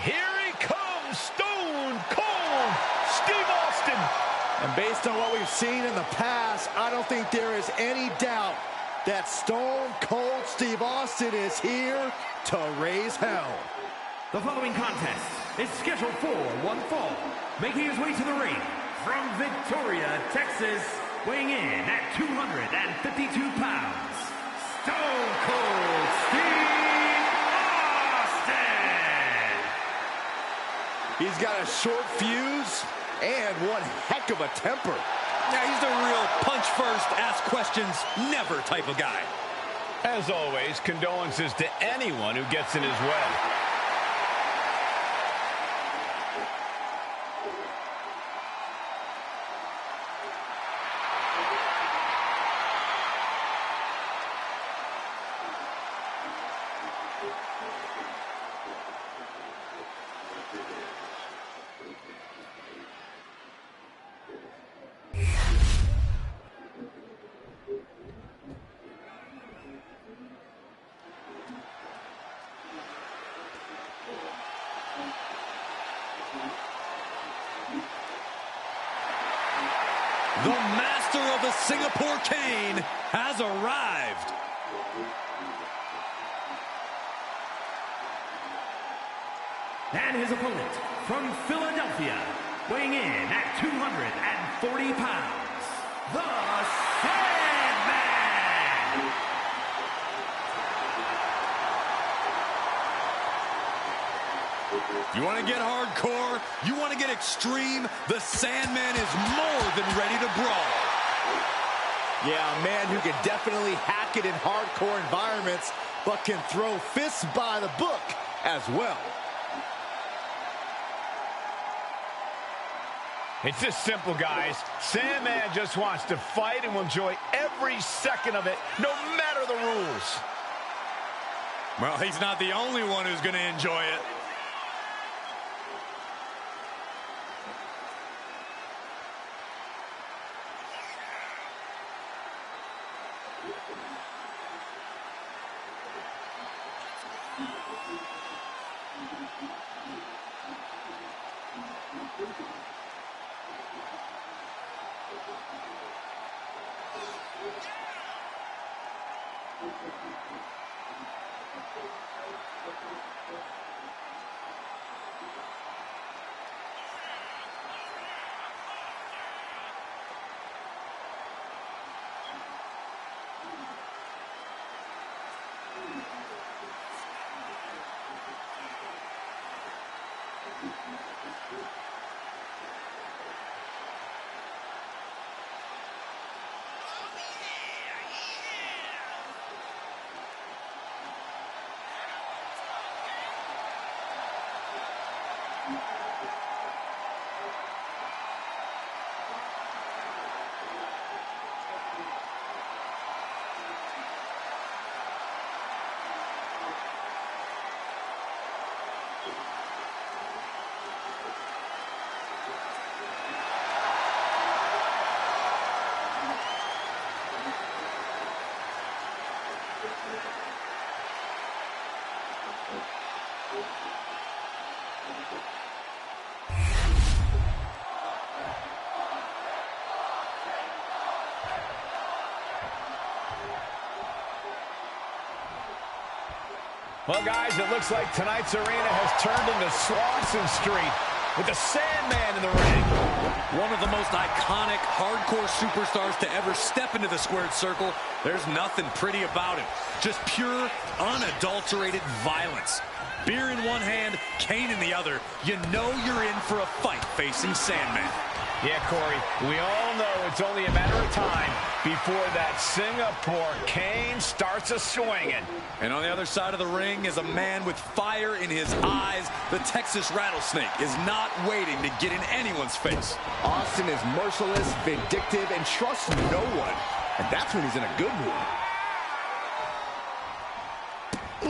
Here he comes, Stone Cold Steve Austin. And based on what we've seen in the past, I don't think there is any doubt that Stone Cold Steve Austin is here to raise hell. The following contest is scheduled for one fall. Making his way to the ring from Victoria, Texas, weighing in at 252 pounds, Stone Cold Steve Austin! He's got a short fuse and one heck of a temper. Yeah, he's the real punch first, ask questions, never type of guy. As always, condolences to anyone who gets in his way. The master of the Singapore cane has arrived. And his opponent from Philadelphia, weighing in at 240 pounds, the Sandman! You want to get hardcore? You want to get extreme? The Sandman is more than ready to brawl. Yeah, a man who can definitely hack it in hardcore environments, but can throw fists by the book as well. It's just simple, guys. Sandman just wants to fight and will enjoy every second of it, no matter the rules. Well, he's not the only one who's going to enjoy it. Well, guys, it looks like tonight's arena has turned into Swanson Street with the Sandman in the ring. One of the most iconic hardcore superstars to ever step into the squared circle. There's nothing pretty about him. Just pure, unadulterated violence. Beer in one hand, cane in the other. You know you're in for a fight facing Sandman. Yeah, Corey, we all know it's only a matter of time before that Singapore cane starts a-swinging. And on the other side of the ring is a man with fire in his eyes. The Texas Rattlesnake is not waiting to get in anyone's face. Austin is merciless, vindictive, and trusts no one. And that's when he's in a good mood.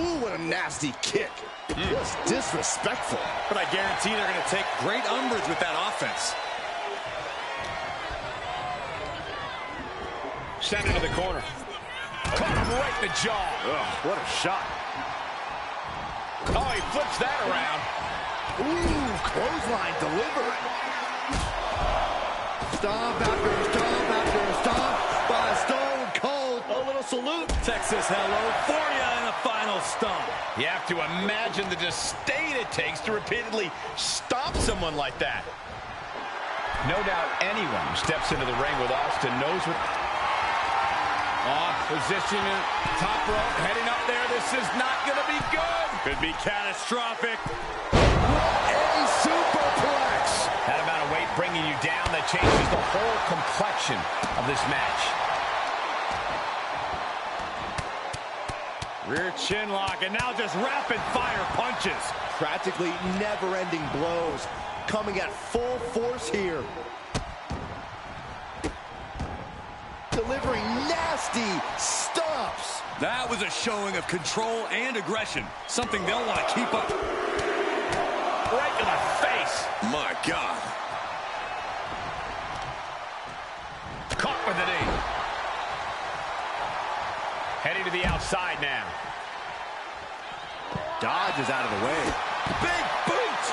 Ooh, what a nasty kick. Just disrespectful. But I guarantee they're going to take great umbrage with that offense. Sent into the corner. Caught him right in the jaw. Ugh, what a shot. Oh, he flips that around. Ooh, clothesline delivered. Stomp after stomp after stomp by Stone Cold. A little salute. Texas, hello for you in the final stomp. You have to imagine the disdain it takes to repeatedly stomp someone like that. No doubt anyone who steps into the ring with Austin knows what... Off position, top rope, heading up there. This is not going to be good. Could be catastrophic. A superplex. That amount of weight bringing you down, that changes the whole complexion of this match. Rear chin lock, and now just rapid fire punches. Practically never-ending blows coming at full force here. Delivering nasty stomps. That was a showing of control and aggression, something they'll want to keep up. Right in the face. My God. Caught with the knee. Heading to the outside now. Dodges out of the way. Big boot.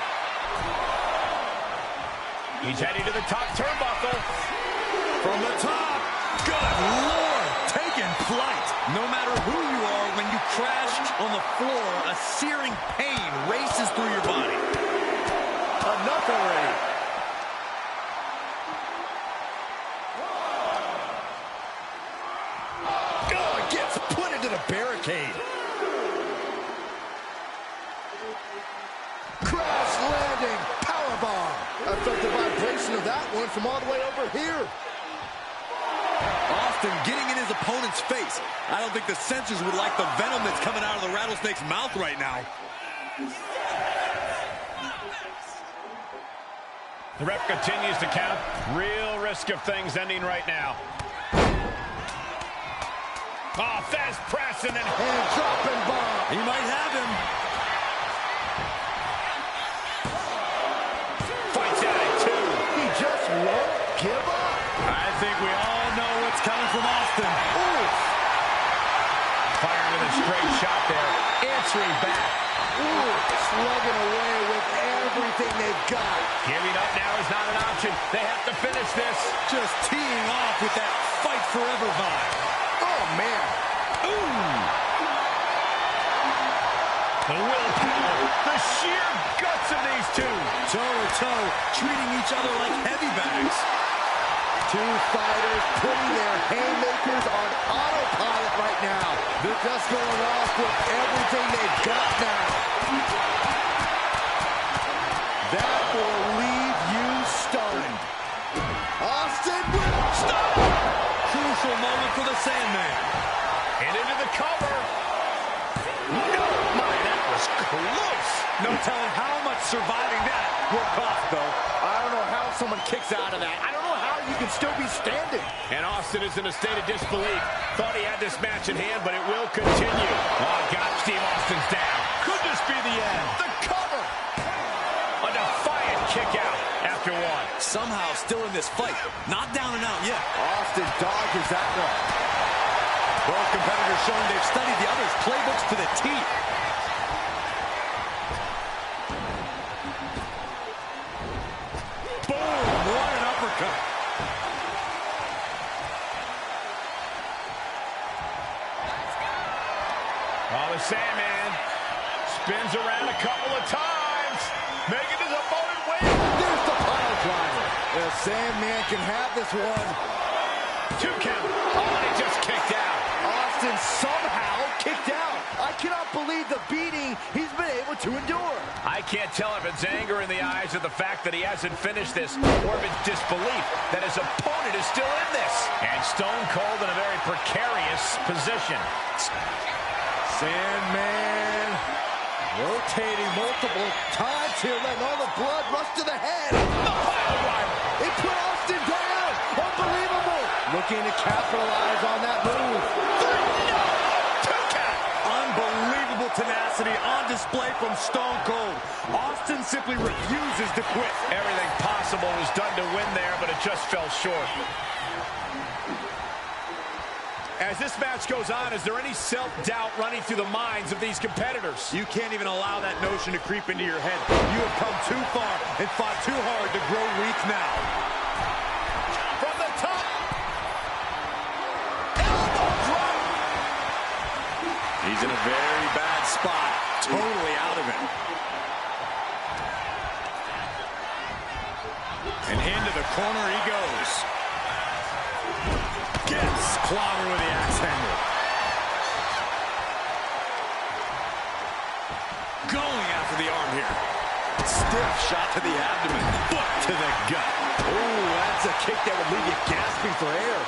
He's heading to the top turnbuckle. From the top. Good Lord, taking flight. No matter who you are, when you crash on the floor, a searing pain races through your body. Enough already. Oh, gets put into the barricade. Crash landing, powerbomb. I felt the vibration of that one from all the way over here. Austin getting in his opponent's face. I don't think the censors would like the venom that's coming out of the rattlesnake's mouth right now. The ref continues to count. Real risk of things ending right now. Oh, fast press and then... And dropping bomb. He might have him. Fights out at 2. He just won't give up. I think we all know what's coming from Austin. Ooh. Firing with a straight shot there. Answering back. Ooh, slugging away with everything they've got. Giving up now is not an option. They have to finish this. Just teeing off with that fight forever vibe. Oh, man. Ooh. The willpower, the sheer guts of these two. Toe-to-toe, treating each other like heavy bags. Two fighters putting their haymakers on autopilot right now. They're just going off with everything they've got now. That will leave you stunned. Austin will stop. Crucial moment for the Sandman. And into the cover. No, my, that was close. No telling how much surviving that will cost, though. I don't know how someone kicks out of that. I don't know how you can still be standing. And Austin is in a state of disbelief. Thought he had this match in hand, but it will continue. Oh, God, Steve Austin's down. Could this be the end? The cover. A defiant kick out after 1. Somehow still in this fight. Not down and out yet. Austin dodges that one. Both competitors showing they've studied the other's playbooks to the T. Boom! What an uppercut. Oh, the Sandman spins around a couple of times, making his opponent wait. There's the pile driver. The Sandman can have this one. 2 count. Oh, and he just kicked out. Austin somehow kicked out. I cannot believe the beating he's been able to endure. I can't tell if it's anger in the eyes of the fact that he hasn't finished this, or if it's disbelief that his opponent is still in this. And Stone Cold in a very precarious position. Sandman rotating multiple times here, letting all the blood rush to the head. The pile driver. It put Austin down. Unbelievable. Looking to capitalize on that move. 2 count. Unbelievable tenacity on display from Stone Cold. Austin simply refuses to quit. Everything possible was done to win there, but it just fell short. As As this match goes on, is there any self-doubt running through the minds of these competitors? You can't even allow that notion to creep into your head. You have come too far and fought too hard to grow weak now. From the top. Elbow drop. He's in a very bad spot. Totally out of it. And into the corner he goes. Gets clobbered with the axe handle. Going after the arm here. Stiff shot to the abdomen. Foot to the gut. Oh, that's a kick that would leave you gasping for air.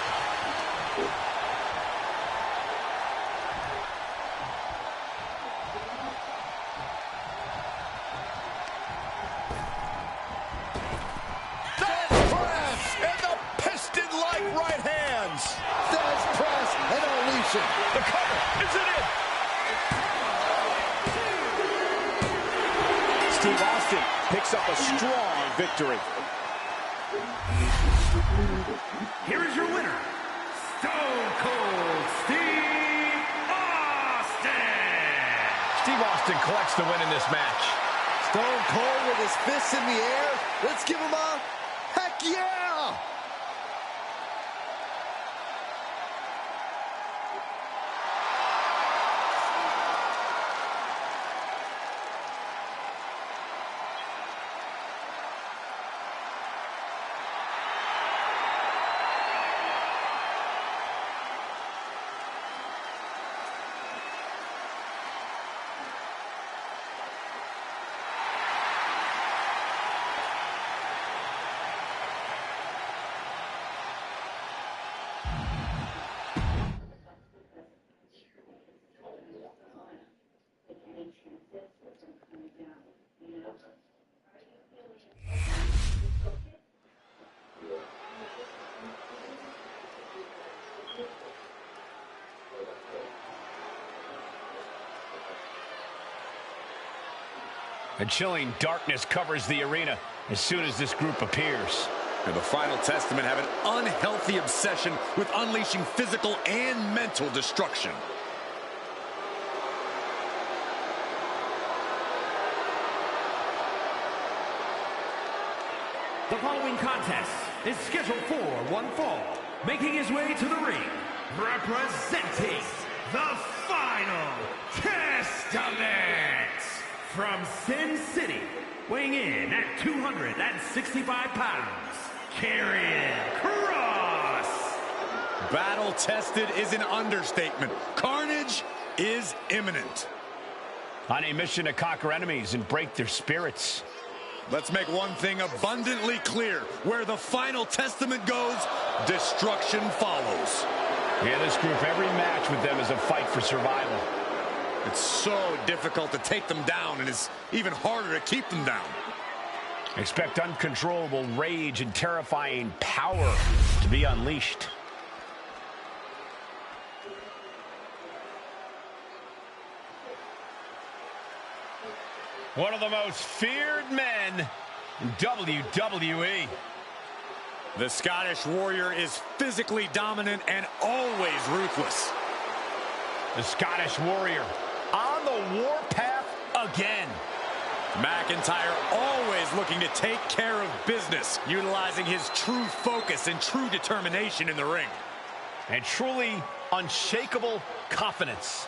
The cover, is it in? Steve Austin picks up a strong victory. Here is your winner, Stone Cold Steve Austin. Steve Austin collects the win in this match. Stone Cold with his fists in the air. Let's give him a heck yeah! A chilling darkness covers the arena as soon as this group appears. And the Final Testament have an unhealthy obsession with unleashing physical and mental destruction. The following contest is scheduled for one fall. Making his way to the ring, representing the Final Testament. From Sin City, weighing in at 265 pounds, Karrion Kross. Battle-tested is an understatement. Carnage is imminent. On a mission to conquer enemies and break their spirits. Let's make one thing abundantly clear. Where the Final Testament goes, destruction follows. Yeah, this group, every match with them is a fight for survival. It's so difficult to take them down, and it's even harder to keep them down. Expect uncontrollable rage and terrifying power to be unleashed. One of the most feared men in WWE. The Scottish Warrior is physically dominant and always ruthless. The Scottish Warrior on the warpath again. McIntyre always looking to take care of business, utilizing his true focus and true determination in the ring. And truly unshakable confidence.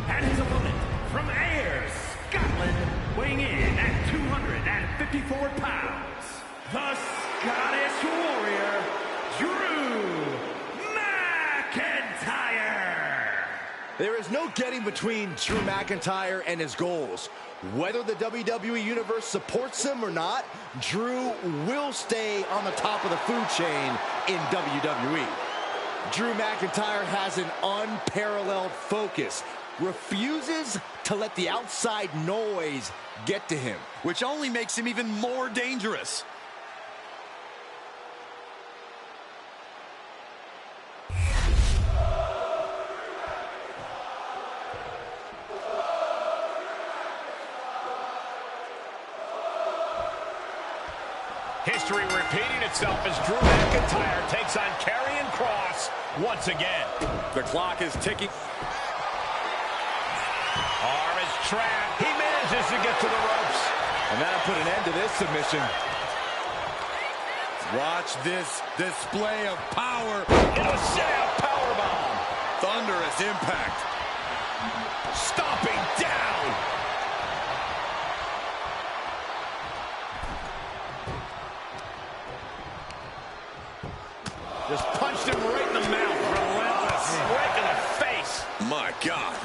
And his opponent from Ayr, Scotland, weighing in at 254 pounds, the Scottish Warrior, Drew McIntyre. There is no getting between Drew McIntyre and his goals. Whether the WWE Universe supports him or not, Drew will stay on the top of the food chain in WWE. Drew McIntyre has an unparalleled focus, refuses to let the outside noise get to him, which only makes him even more dangerous. And his opponent from Ayr, Scotland, weighing in at 254 pounds, the Scottish Warrior, Drew McIntyre. There is no getting between Drew McIntyre and his goals. Whether the WWE Universe supports him or not, Drew will stay on the top of the food chain in WWE. Drew McIntyre has an unparalleled focus, refuses to let the outside noise get to him, which only makes him even more dangerous. history repeating itself as Drew McIntyre takes on Karrion Kross once again. The clock is ticking. Arm is trapped. He manages to get to the ropes. And that'll put an end to this submission. Watch this display of power. Into a sit-out powerbomb. Thunderous impact. Stomping down. Just punched him right in the mouth. Relentless. Right in the face. My God.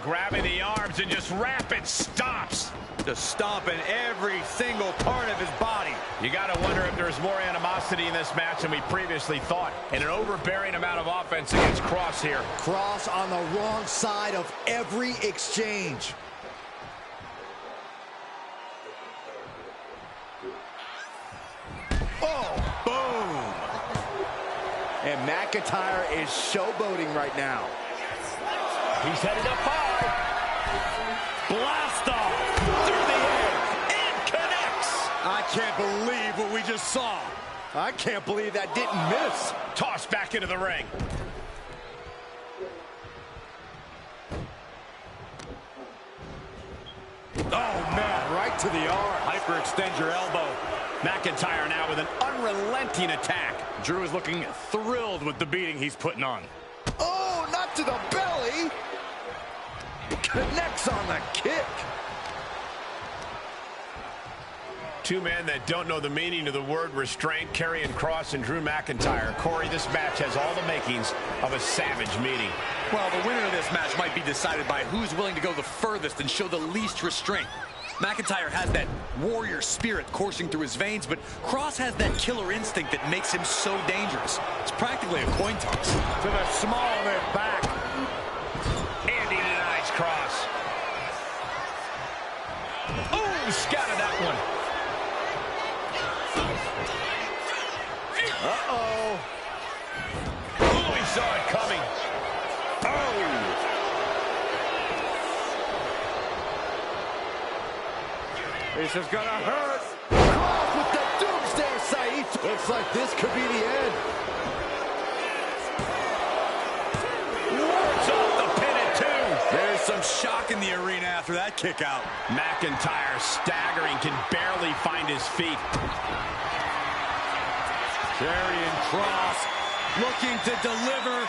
Grabbing the arms and just rapid stops. Just stomping every single part of his body. You got to wonder if there's more animosity in this match than we previously thought. And an overbearing amount of offense against Kross here. Kross on the wrong side of every exchange. Oh, boom. And McIntyre is showboating right now. He's headed up high. Blast off. Through the air. And connects. I can't believe what we just saw. I can't believe that didn't miss. Tossed back into the ring. Oh, man, right to the arm. Hyperextend your elbow. McIntyre now with an unrelenting attack. Drew is looking thrilled with the beating he's putting on. Oh, not to the belly. Connects on the kick. Two men that don't know the meaning of the word restraint, Karrion Kross and Drew McIntyre. Corey, this match has all the makings of a savage meeting. Well, the winner of this match might be decided by who's willing to go the furthest and show the least restraint. McIntyre has that warrior spirit coursing through his veins, but Kross has that killer instinct that makes him so dangerous. It's practically a coin toss. To the small of their back. Andy denies Kross. Oh, scouted that one. Uh-oh. Oh, he saw it coming. Oh. This is gonna hurt. Kross with the doomsday sight. Looks like this could be the end. Works off the pin at two. There's some shock in the arena after that kick out. McIntyre staggering, can barely find his feet. Karrion Kross looking to deliver.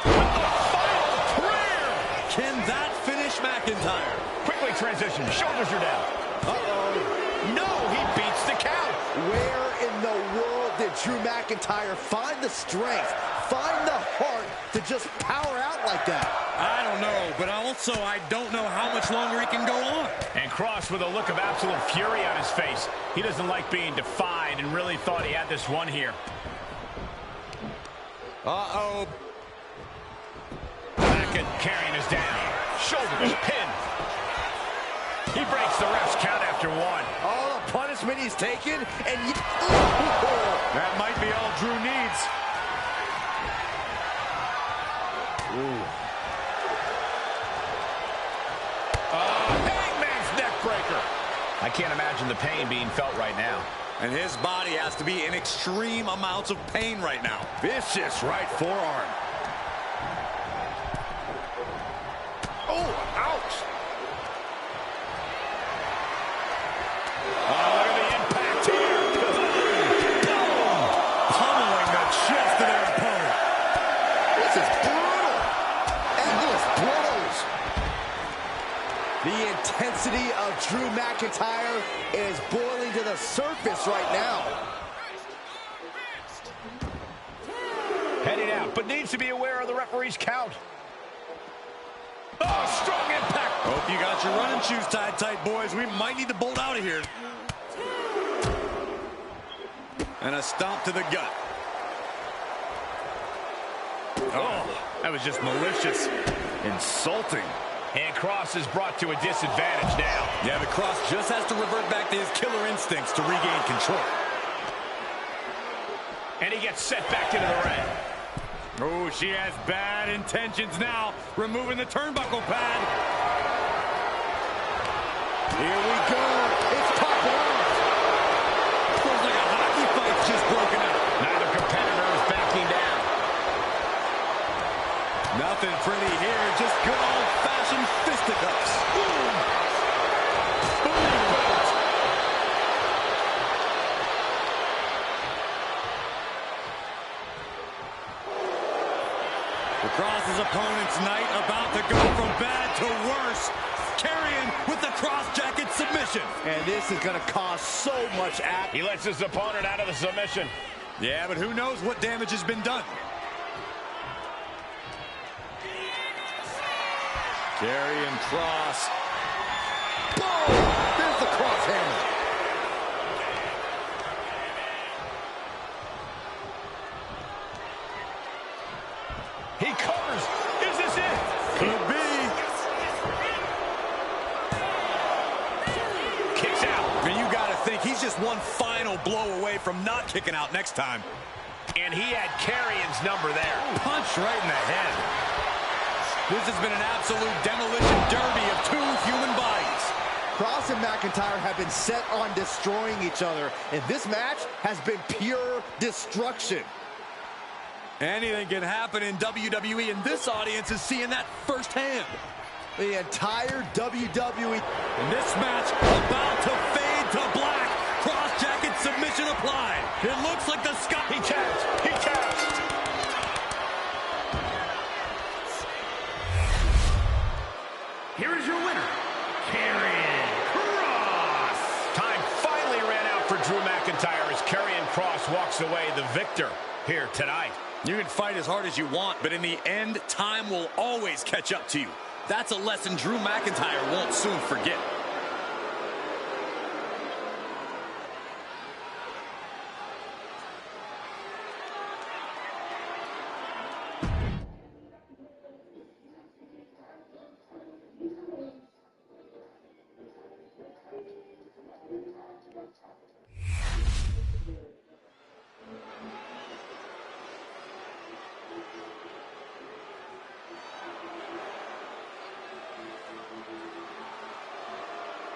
The final prayer. Can that finish McIntyre? Quickly transition. Shoulders are down. Uh-oh. No, he beats the count. Where in the world did Drew McIntyre find the strength, find the heart to just power out like that? I don't know, but also I don't know how much longer he can go on. And Kross with a look of absolute fury on his face. He doesn't like being defied and really thought he had this one here. Uh-oh. Karrion is down. Shoulders pin. He breaks the ref's count after one. All the punishment he's taken, and that might be all Drew needs. Ooh. Hangman's neck breaker. I can't imagine the pain being felt right now. And his body has to be in extreme amounts of pain right now. Vicious right forearm. Oh, ouch. Oh, look at the impact here. Pummeling the chest of their opponent. This is brutal. Endless blows. The intensity of Drew McIntyre is boiling to the surface right now. Heading out, but needs to be aware of the referee's count. Oh, strong impact. Hope you got your running shoes tied tight, boys. We might need to bolt out of here. And a stomp to the gut. Oh, that was just malicious. Insulting. And Kross is brought to a disadvantage now. Yeah, the Kross just has to revert back to his killer instincts to regain control. And he gets set back into the ring. Oh, she has bad intentions now. Removing the turnbuckle pad. Here we go. It's popping off. Cross's opponent's night about to go from bad to worse. Carrying with the cross jacket submission. And this is going to cause so much act. He lets his opponent out of the submission. Yeah, but who knows what damage has been done. Carrying Cross. Boom! There's the cross hammer. He covers. Is this it? Could be. Kicks out. And you got to think he's just one final blow away from not kicking out next time. And he had Carrion's number there. Punch right in the head. This has been an absolute demolition derby of two human bodies. Cross and McIntyre have been set on destroying each other, and this match has been pure destruction. Anything can happen in WWE, and this audience is seeing that firsthand. The entire WWE. And this match about to fade to black. Cross jacket submission applied. It looks like the sky. He taps. He taps. Here is your winner, Karrion Kross. Time finally ran out for Drew McIntyre as Karrion Kross walks away the victor here tonight. You can fight as hard as you want, but in the end, time will always catch up to you. That's a lesson Drew McIntyre won't soon forget.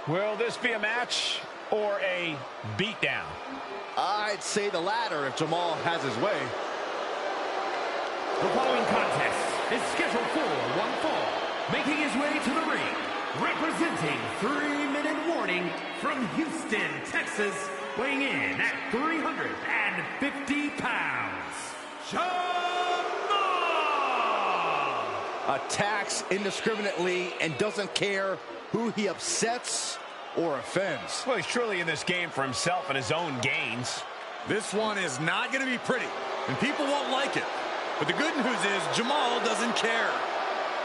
Will this be a match or a beatdown? I'd say the latter if Jamal has his way. The following contest is scheduled for one fall. Making his way to the ring, representing 3-minute warning from Houston, Texas, weighing in at 350 pounds, Jamal! Attacks indiscriminately and doesn't care who he upsets or offends. Well, he's truly in this game for himself and his own gains. This one is not going to be pretty, and people won't like it. But the good news is Jamal doesn't care.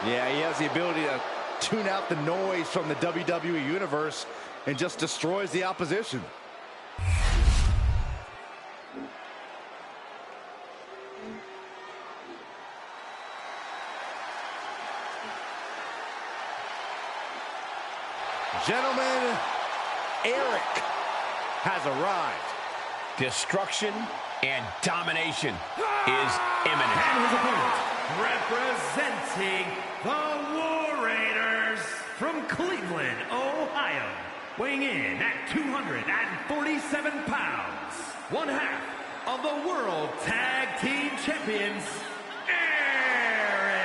Yeah, he has the ability to tune out the noise from the WWE Universe and just destroys the opposition. Gentlemen, Eric has arrived. Destruction and domination is imminent. And his opponent, representing the War Raiders from Cleveland, Ohio, weighing in at 247 pounds, one half of the World Tag Team Champions, Eric.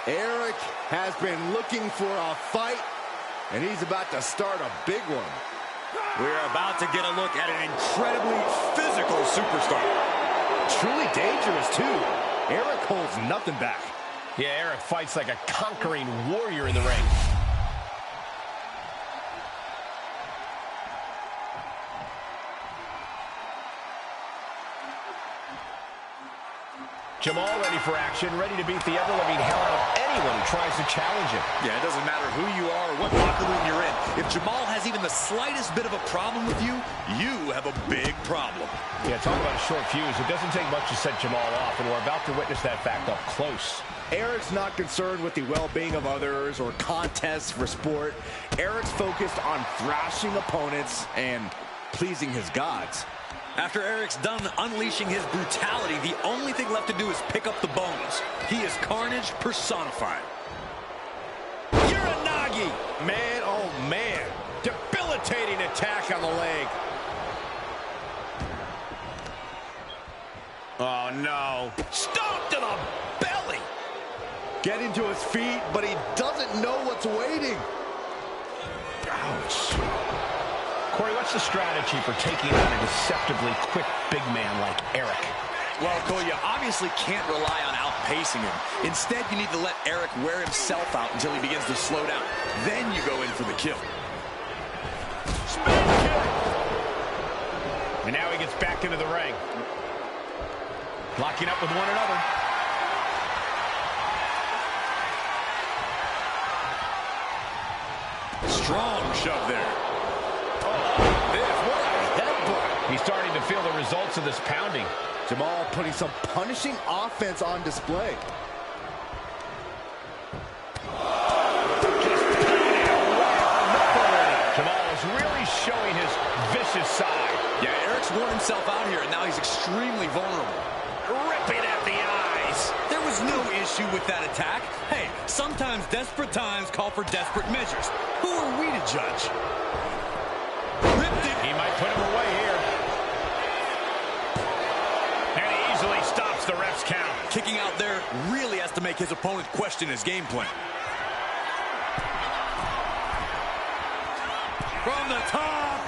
Eric has been looking for a fight, and he's about to start a big one. We're about to get a look at an incredibly physical superstar. Truly dangerous, too. Eric holds nothing back. Yeah, Eric fights like a conquering warrior in the ring. Jamal ready for action, ready to beat the ever-living hell out of anyone who tries to challenge him. Yeah, it doesn't matter who you are or what locker room you're in. If Jamal has even the slightest bit of a problem with you, you have a big problem. Yeah, talk about a short fuse. It doesn't take much to set Jamal off, and we're about to witness that fact up close. Eric's not concerned with the well-being of others or contests for sport. Eric's focused on thrashing opponents and pleasing his gods. After Eric's done unleashing his brutality, the only thing left to do is pick up the bones. He is carnage personified. Uranagi! Man, oh man. Debilitating attack on the leg. Oh no. Stomp to the belly! Getting to his feet, but he doesn't know what's waiting. Ouch. Corey, what's the strategy for taking on a deceptively quick big man like Eric? Well, Cole, you obviously can't rely on outpacing him. Instead, you need to let Eric wear himself out until he begins to slow down. Then you go in for the kill. Spin kick. And now he gets back into the ring. Locking up with one another. Strong shove there. What a headbutt. He's starting to feel the results of this pounding. Jamal putting some punishing offense on display. Jamal is really showing his vicious side. Yeah, Eric's worn himself out here, and now he's extremely vulnerable. Ripping at the eyes. There was no issue with that attack. Hey, sometimes desperate times call for desperate measures. Who are we to judge? Ripped it. He might put him away here. And he easily stops the ref's count. Kicking out there really has to make his opponent question his game plan. From the top.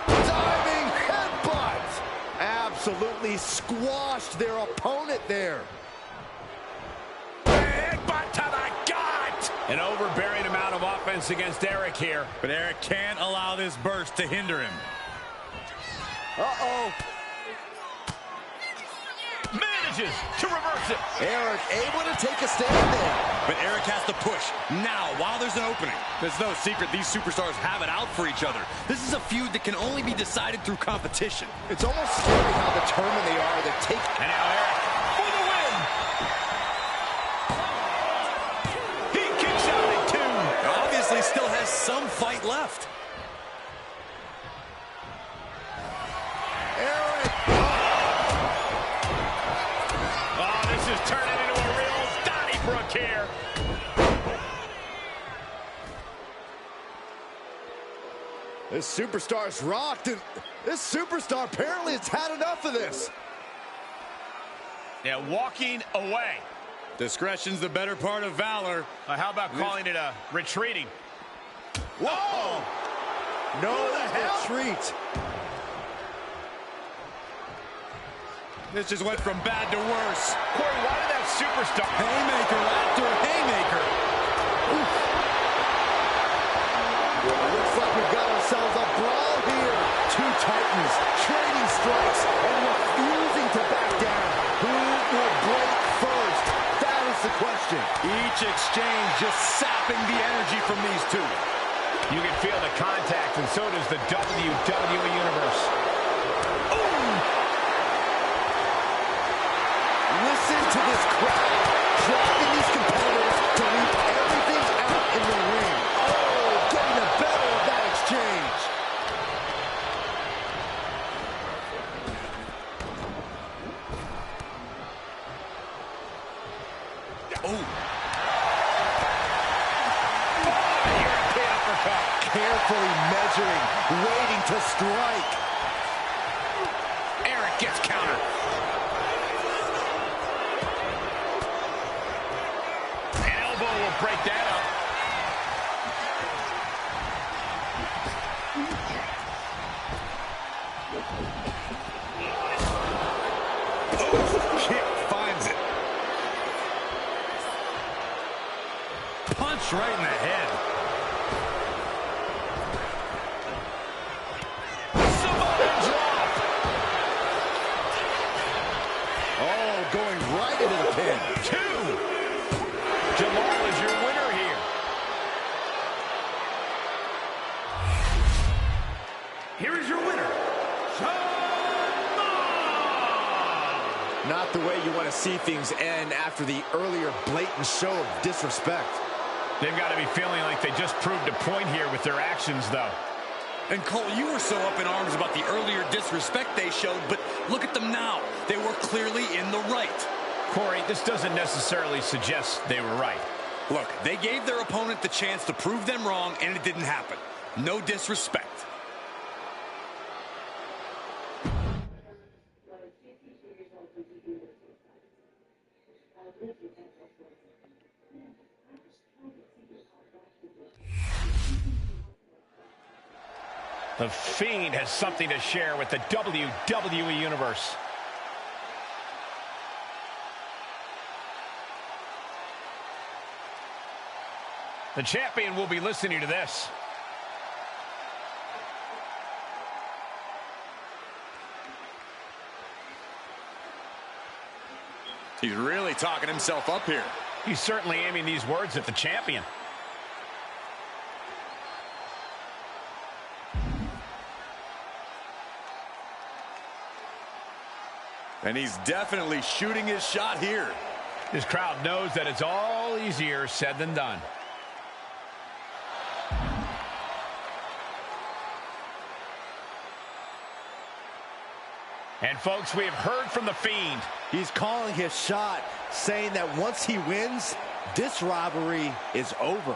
Diving headbutt. Absolutely squashed their opponent there. Headbutt to the gut. An overbearing amount of offense against Eric here. But Eric can't allow this burst to hinder him. Uh-oh. Manages to reverse it. Eric able to take a stand there. But Eric has to push now while there's an opening. There's no secret these superstars have it out for each other. This is a feud that can only be decided through competition. It's almost scary how determined they are to take. And now Eric for the win. He kicks out at 2. Obviously still has some fight left. Eric. Oh, this is turning into a real Donnybrook here. This superstar's rocked, and this superstar apparently has had enough of this. Yeah, walking away. Discretion's the better part of valor. How about calling it a retreating? Whoa! No retreat. This just went from bad to worse. Corey, why did that superstar... Haymaker after haymaker. Looks like we've got ourselves a brawl here. Two titans trading strikes and refusing to back down. Who will break first? That is the question. Each exchange just sapping the energy from these two. You can feel the contact, and so does the WWE Universe. Listen to this crowd, driving these competitors to leave everything out in the ring. Oh, getting the better of that exchange. Oh. European uppercut. Carefully measuring, waiting to strike. Eric gets countered. Will break that up. Oh, kick finds it. Punch right in the head. Samoan drop. Oh, going right into the pin. 2. Jamal is your winner here. Here is your winner, Jamal! Not the way you want to see things end after the earlier blatant show of disrespect. They've got to be feeling like they just proved a point here with their actions, though. And Cole, you were so up in arms about the earlier disrespect they showed, but look at them now. They were clearly in the right. Corey, this doesn't necessarily suggest they were right. Look, they gave their opponent the chance to prove them wrong, and it didn't happen. No disrespect. The Fiend has something to share with the WWE Universe. The champion will be listening to this. He's really talking himself up here. He's certainly aiming these words at the champion. And he's definitely shooting his shot here. This crowd knows that it's all easier said than done. And folks, we have heard from the Fiend. He's calling his shot, saying that once he wins, this rivalry is over.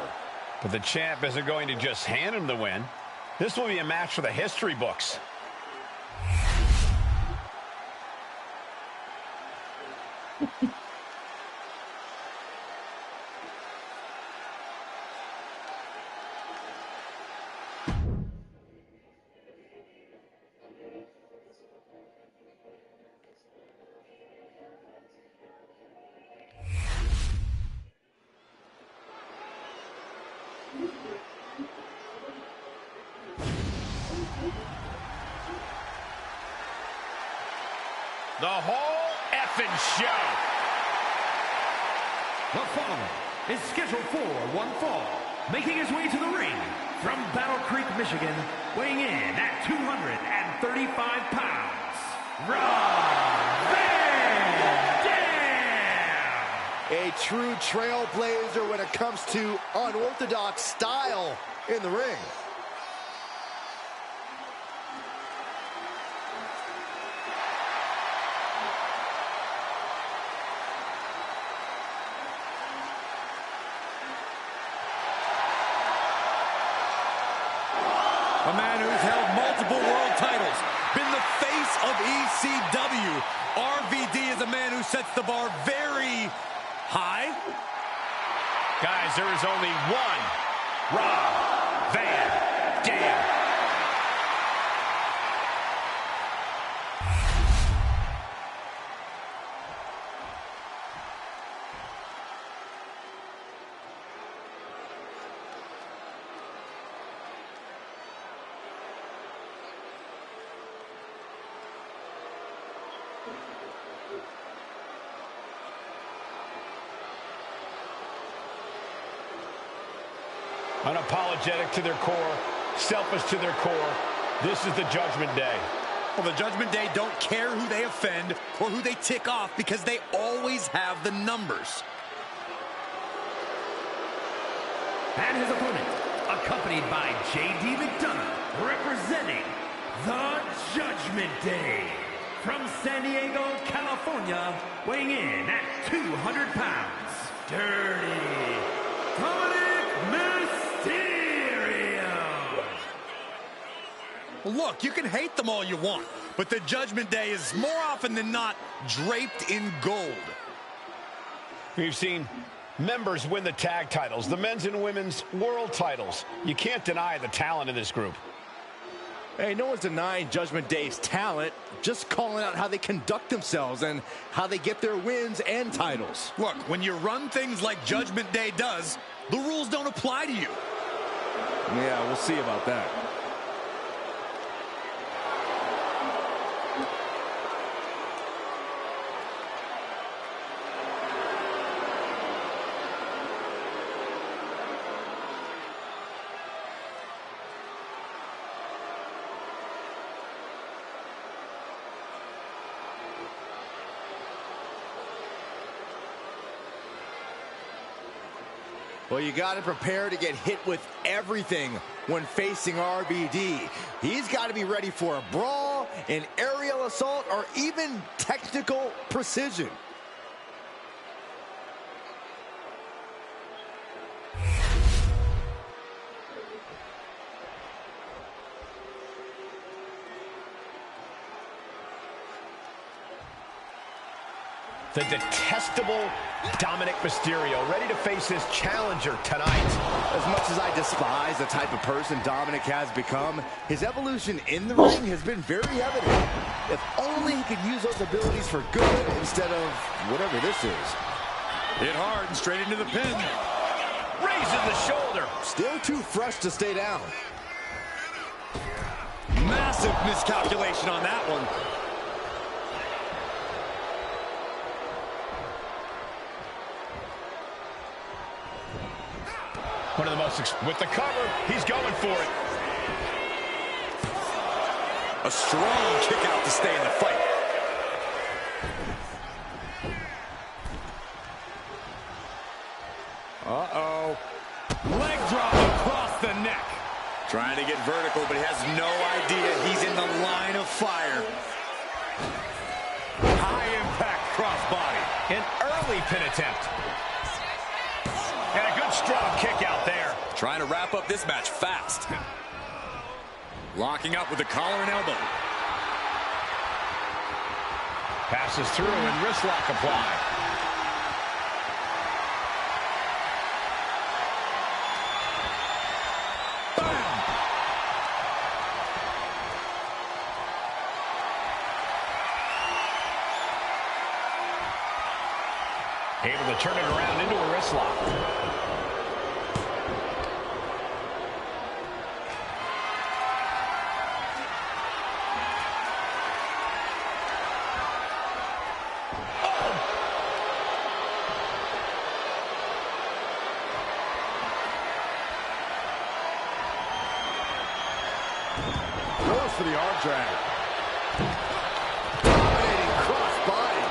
But the champ isn't going to just hand him the win. This will be a match for the history books. The whole effing show. The following is scheduled for one fall, making his way to the ring from Battle Creek, Michigan, weighing in at 235 pounds, Rob Van Dam! A true trailblazer when it comes to unorthodox style in the ring. A man who's held multiple world titles, been the face of ECW. RVD is a man who sets the bar very high. Guys, there is only one Rob Van Dam. Unapologetic to their core, selfish to their core. This is the Judgment Day. Well, the Judgment Day don't care who they offend or who they tick off because they always have the numbers. And his opponent, accompanied by J.D. McDonough, representing the Judgment Day. From San Diego, California, weighing in at 200 pounds, Dirty Dominic Mysterio. Look, you can hate them all you want, but the Judgment Day is more often than not draped in gold. We've seen members win the tag titles, the men's and women's world titles. You can't deny the talent in this group. Hey, no one's denying Judgment Day's talent, just calling out how they conduct themselves and how they get their wins and titles. Look, when you run things like Judgment Day does, the rules don't apply to you. Yeah, we'll see about that. Well, you got to prepare to get hit with everything when facing RVD. He's got to be ready for a brawl, an aerial assault, or even technical precision. The detestable Dominic Mysterio, ready to face his challenger tonight. As much as I despise the type of person Dominic has become, his evolution in the ring has been very evident. If only he could use those abilities for good instead of whatever this is. Hit hard and straight into the pin. Raise Seizes the shoulder. Still too fresh to stay down. Massive miscalculation on that one. One of the most, with the cover, he's going for it. A strong kick out to stay in the fight. Uh-oh. Leg drop across the neck. Trying to get vertical, but he has no idea he's in the line of fire. High impact crossbody. An early pin attempt. And a good strong kick out there. Trying to wrap up this match fast. Locking up with the collar and elbow. Passes through and wrist lock applied. Bam! Able to turn it around into a wrist lock. Goes for the arm drag. Dominating crossbody.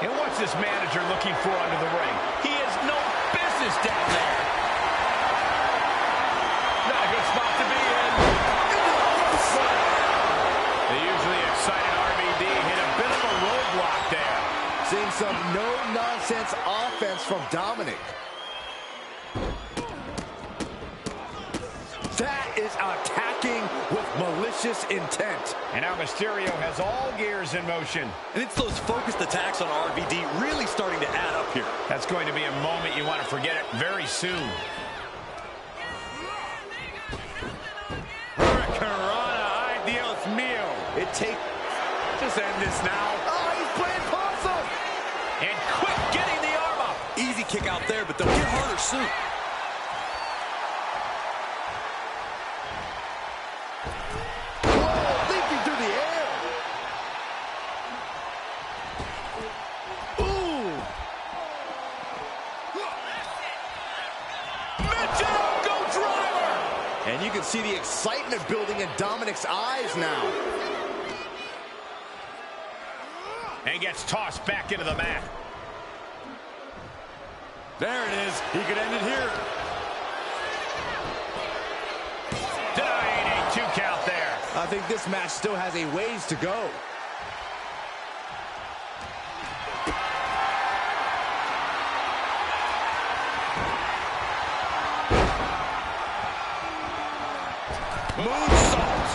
And what's this manager looking for under the ring? He has no business down there. Not a good spot to be in. The usually excited RVD hit a bit of a roadblock there. Seeing some no-nonsense offense from Dominic. That is attacking with malicious intent. And now Mysterio has all gears in motion. And it's those focused attacks on RVD really starting to add up here. That's going to be a moment you want to forget it very soon. Hurricanrana, ay Dios mío. It takes... Just end this now. Oh, he's playing possum! And quick getting the arm up. Easy kick out there, but they'll get harder soon. Whoa, leaping through the air! Ooh! Go driver! And you can see the excitement building in Dominic's eyes now. And gets tossed back into the mat. There it is. He could end it here. Denying a 2 count there. I think this match still has a ways to go. Moonsault.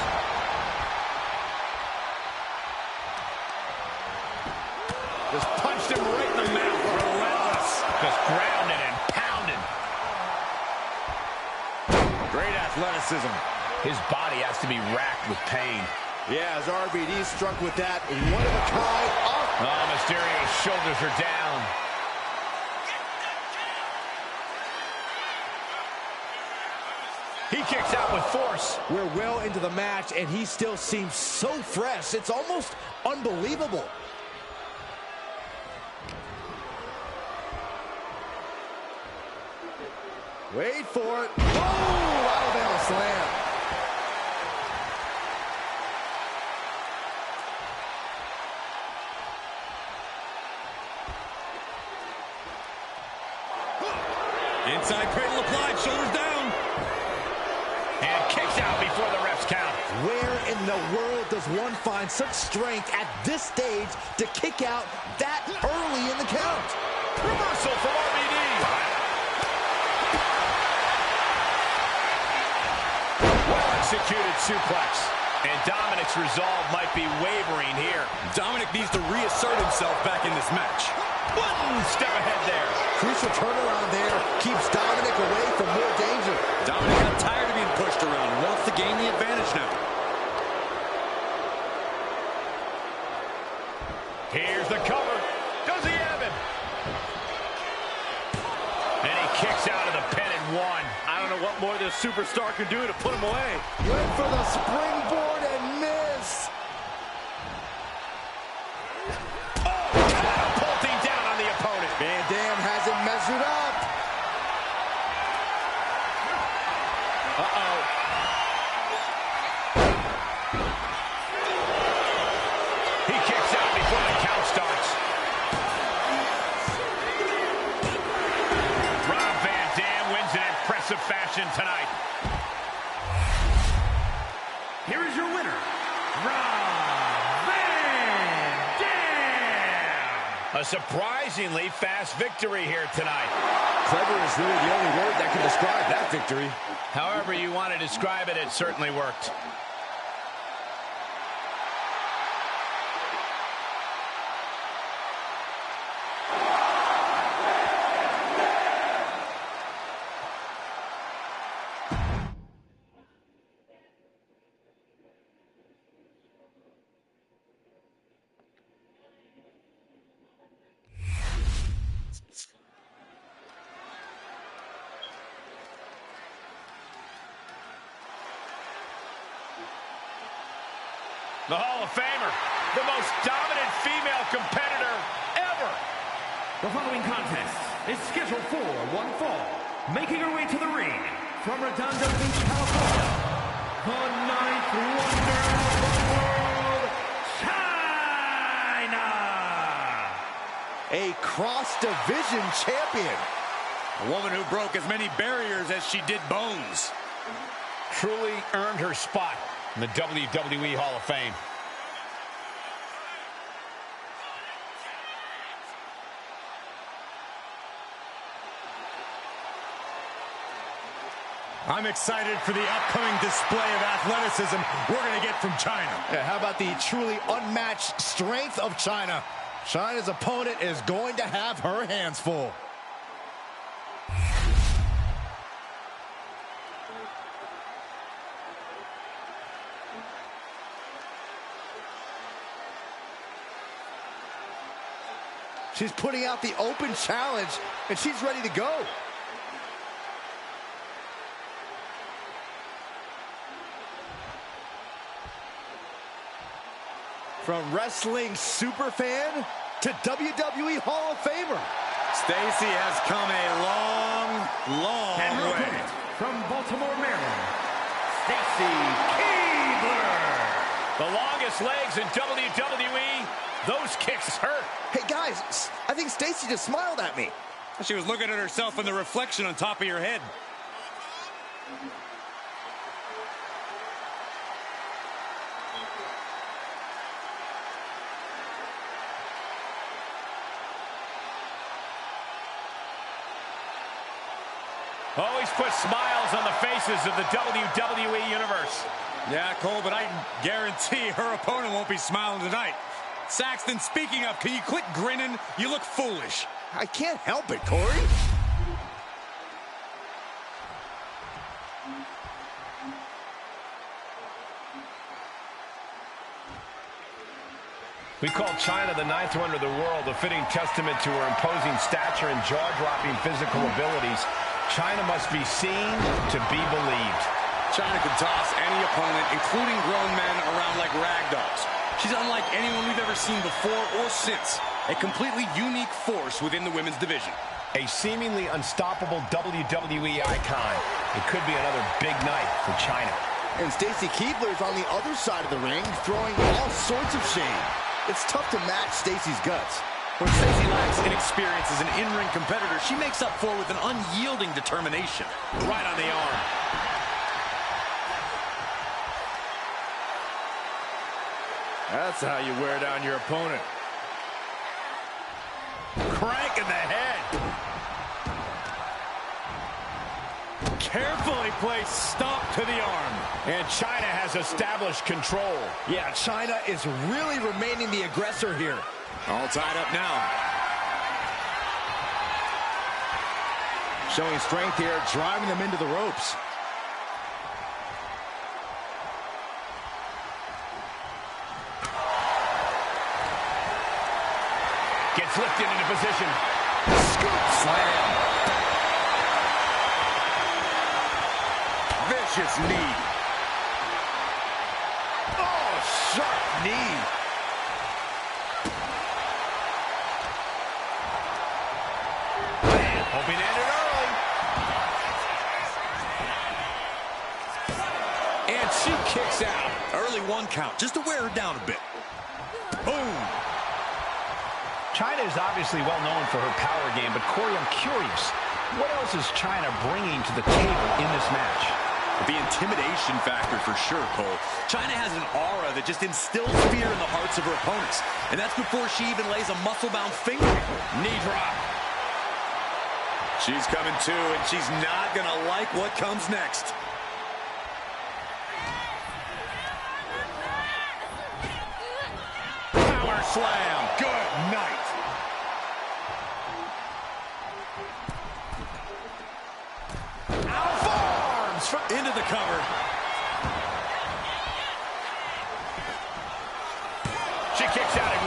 Just punched him right in the mouth. Relentless. Just grounded and pounded. Great athleticism. His body has to be racked with pain. Yeah, as RVD struck with that one-of-a-kind off. Oh, Mysterio's shoulders are down. He kicks out with force. We're well into the match, and he still seems so fresh. It's almost unbelievable. Wait for it. Oh, Alabama slam. Inside cradle applied, shoulders down. And kicks out before the ref's count. Where in the world does one find such strength at this stage to kick out that early in the count? Reversal from RVD. Well-executed suplex. And Dominic's resolve might be wavering here. Dominic needs to reassert himself back in this match. One step ahead there. Crucial turnaround there keeps Dominic away from more danger. Dominic got tired of being pushed around and wants to gain the advantage now. Here's the cover. Does he have him? And he kicks out of the lot more this superstar can do to put him away. Went for the springboard and miss. Oh, catapulting down on the opponent. Van Dam hasn't measured up. Uh-oh. He kicks out before the count starts. Rob Van Dam wins in impressive fashion tonight. Here is your winner, Rob Van Dam. A surprisingly fast victory here tonight. Clever is really the only word that can describe that victory. However you want to describe it, it certainly worked. The Hall of Famer, the most dominant female competitor ever. The following contest is scheduled for one fall. Making her way to the ring from Redondo Beach, California, the ninth wonder of the world, China. A cross-division champion. A woman who broke as many barriers as she did bones. Truly earned her spot in the WWE Hall of Fame. I'm excited for the upcoming display of athleticism we're going to get from China. Yeah, how about the truly unmatched strength of China? China's opponent is going to have her hands full. She's putting out the open challenge, and she's ready to go. From wrestling superfan to WWE Hall of Famer. Stacy has come a long, long And her way. opponent from Baltimore, Maryland, Stacy Keibler. The longest legs in WWE, those kicks hurt. Hey, guys, I think Stacy just smiled at me. She was looking at herself in the reflection on top of your head. Always put smiles on the faces of the WWE Universe. Yeah, Cole, but I guarantee her opponent won't be smiling tonight. Saxton, speaking of, can you quit grinning? You look foolish. I can't help it, Corey. We call China the ninth wonder of the world, a fitting testament to her imposing stature and jaw-dropping physical abilities. China must be seen to be believed. China can toss any opponent, including grown men, around like rag dolls. She's unlike anyone we've ever seen before or since. A completely unique force within the women's division. A seemingly unstoppable WWE icon. It could be another big night for China. And Stacy Keibler's on the other side of the ring, throwing all sorts of shade. It's tough to match Stacy's guts. When Stacy lacks inexperience as an in-ring competitor, she makes up for it with an unyielding determination. Right on the arm. That's how you wear down your opponent. Crank in the head. Carefully placed stop to the arm. And China has established control. Yeah, China is really remaining the aggressor here. All tied up now. Showing strength here, driving them into the ropes. Gets lifted into position. Scoop slam. vicious knee. Oh, sharp knee. Man, hoping to end it early. And she kicks out. Early 1 count, just to wear her down a bit. Boom. China is obviously well known for her power game, but Corey, I'm curious, what else is China bringing to the table in this match? The intimidation factor for sure, Cole. China has an aura that just instills fear in the hearts of her opponents. And that's before she even lays a muscle-bound finger. Knee drop. She's coming to, and she's not going to like what comes next. Power slam. Good night. Into the cover. She kicks out at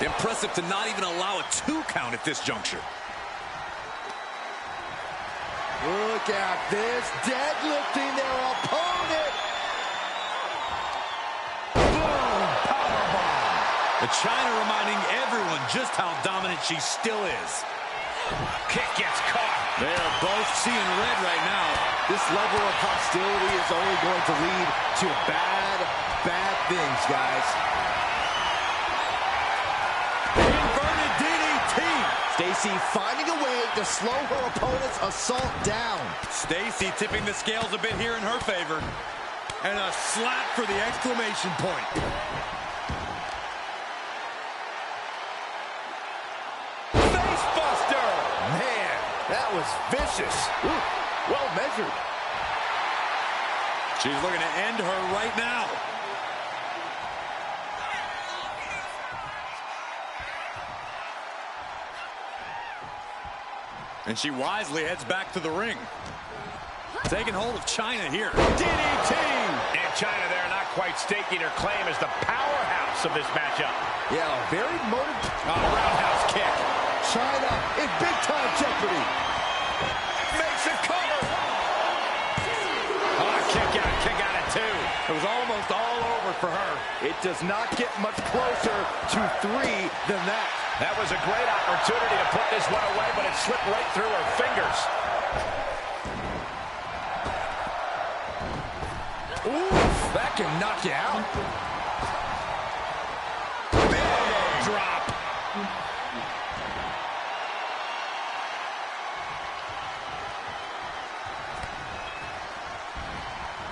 1. Impressive to not even allow a 2 count at this juncture. Look at this, deadlifting their opponent. Boom! Powerbomb. The China reminding everyone just how dominant she still is. Kick gets caught. They are both seeing red right now. This level of hostility is only going to lead to bad, bad things, guys. Inverted DDT. Stacy finding a way to slow her opponent's assault down. Stacy tipping the scales a bit here in her favor. And a slap for the exclamation point. Facebuster. Man, that was vicious. Ooh, well measured. She's looking to end her right now. And she wisely heads back to the ring. Taking hold of China here. DDT! And China there not quite staking her claim as the powerhouse of this matchup. Yeah, very motive. Roundhouse kick. China in big-time jeopardy. Makes a cover. Kick out at 2. It was almost all over for her. It does not get much closer to 3 than that. That was a great opportunity to put this one away, but it slipped right through her fingers. Oof, that can knock you out. Big drop.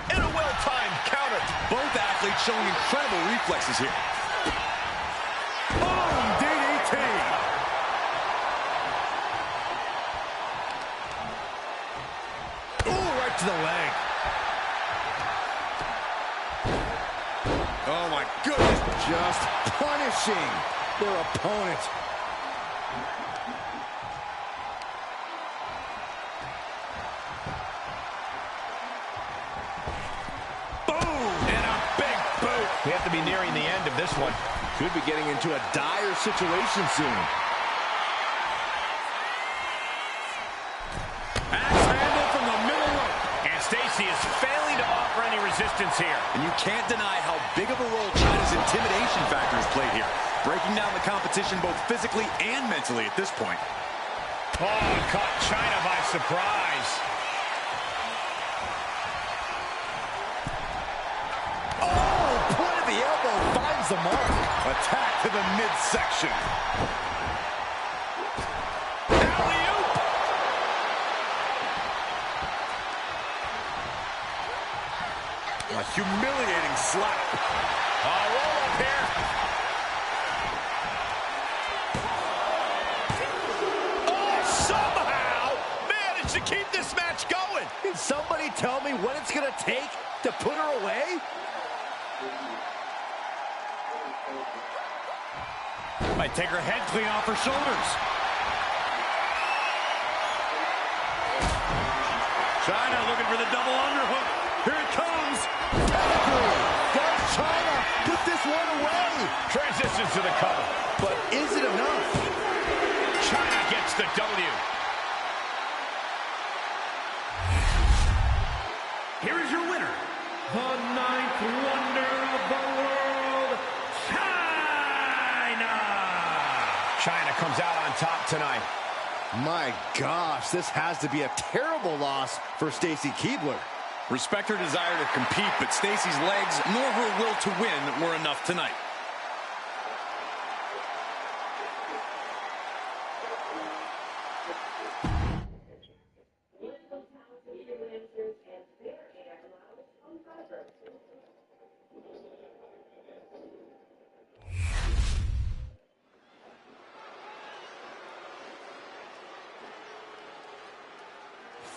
And a well-timed counter. Both athletes showing incredible reflexes here. Boom! DDT. Ooh, right to the leg. Oh, my goodness. Just punishing their opponent. We have to be nearing the end of this one. Could be getting into a dire situation soon. Axe handle from the middle rope. And Stacy is failing to offer any resistance here. And you can't deny how big of a role China's intimidation factor has played here. Breaking down the competition both physically and mentally at this point. Oh, caught China by surprise. The elbow finds the mark. Attack to the midsection. Alley-oop. A humiliating slap. Roll up here. Oh, somehow managed to keep this match going. Can somebody tell me what it's going to take to put her away? Might take her head clean off her shoulders. China looking for the double underhook. Here it comes. Does China put this one away? Transitions to the cover. But is it enough? China gets the W. Here is your winner, China comes out on top tonight. My gosh, this has to be a terrible loss for Stacy Keibler. Respect her desire to compete, but Stacy's legs nor her will to win were enough tonight.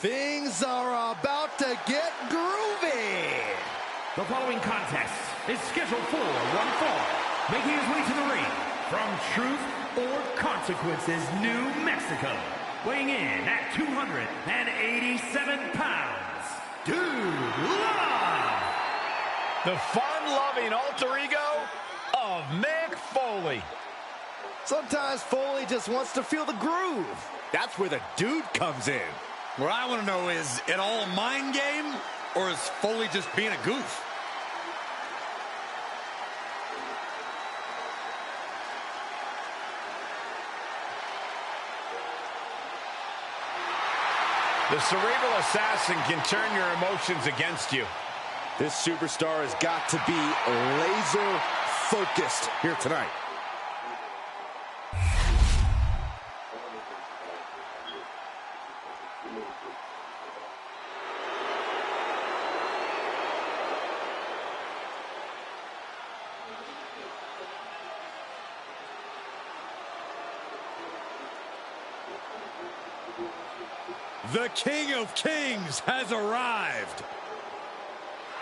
Things are about to get groovy. The following contest is scheduled for one fall. Making his way to the ring from Truth or Consequences, New Mexico. Weighing in at 287 pounds, Dude Love. The fun-loving alter ego of Mick Foley. Sometimes Foley just wants to feel the groove. That's where the dude comes in. What I want to know is it all a mind game, or is Foley just being a goof? The cerebral assassin can turn your emotions against you. This superstar has got to be laser focused here tonight. The King of Kings has arrived.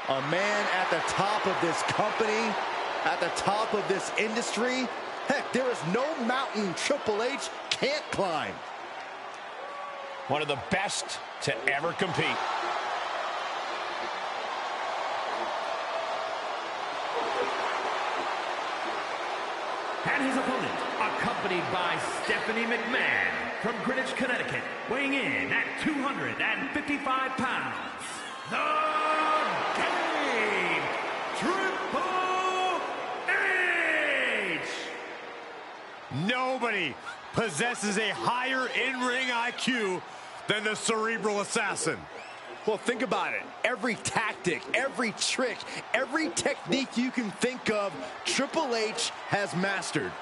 A man at the top of this company, at the top of this industry. Heck, there is no mountain Triple H can't climb. One of the best to ever compete. And his opponent, accompanied by Stephanie McMahon from Greenwich, Connecticut, weighing in at 255 pounds, the Game, Triple H! Nobody possesses a higher in-ring IQ than the cerebral assassin. Well, think about it. Every tactic, every trick, every technique you can think of, Triple H has mastered.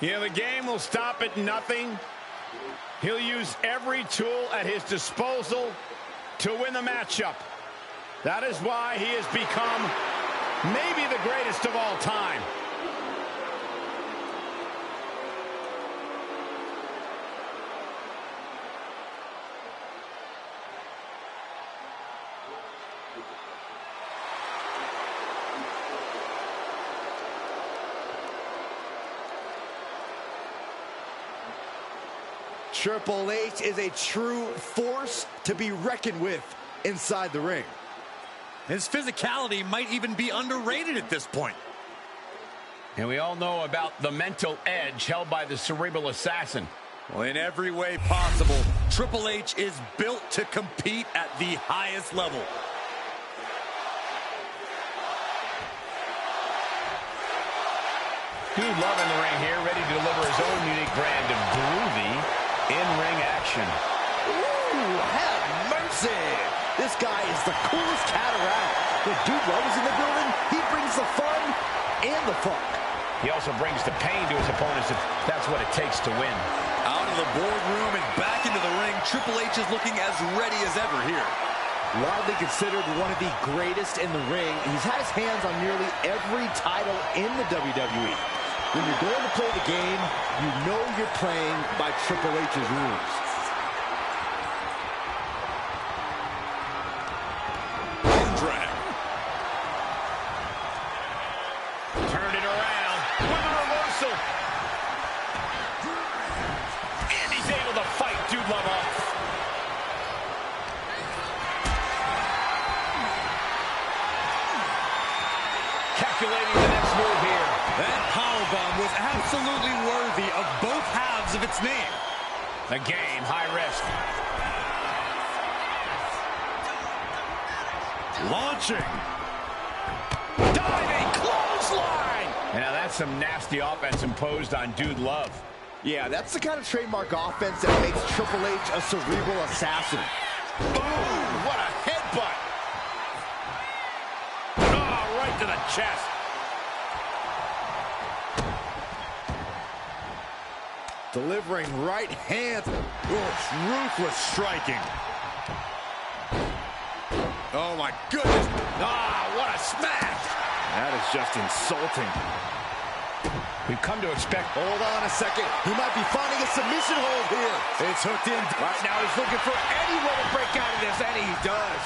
You know, the game will stop at nothing. He'll use every tool at his disposal to win the matchup. That is why he has become maybe the greatest of all time. Triple H is a true force to be reckoned with inside the ring. His physicality might even be underrated at this point. And we all know about the mental edge held by the cerebral assassin. Well, in every way possible, Triple H is built to compete at the highest level. Dude Love in the ring here, ready to deliver his own unique brand of groovy in-ring action. Ooh, have mercy. This guy is the coolest cat around. When Dude Love is in the building, he brings the fun and the funk. He also brings the pain to his opponents if that's what it takes to win. Out of the boardroom and back into the ring, Triple H is looking as ready as ever here. Widely considered one of the greatest in the ring, he's had his hands on nearly every title in the WWE. When you're going to play the game, you know you're playing by Triple H's rules. Drag. Turn it around with a reversal. And he's able to fight Dude Love off. Calculating the next move here. That powerbomb was absolutely worthy of both halves of its name. The game, high risk. Launching. Diving clothesline. And now that's some nasty offense imposed on Dude Love. Yeah, that's the kind of trademark offense that makes Triple H a cerebral assassin. Boom! What a headbutt! Oh, right to the chest. Delivering right hand. Ruthless striking. Oh, my goodness. Ah, what a smash! That is just insulting. We've come to expect... Hold on a second. He might be finding a submission hold here. It's hooked in. Right now he's looking for any way to break out of this, and he does.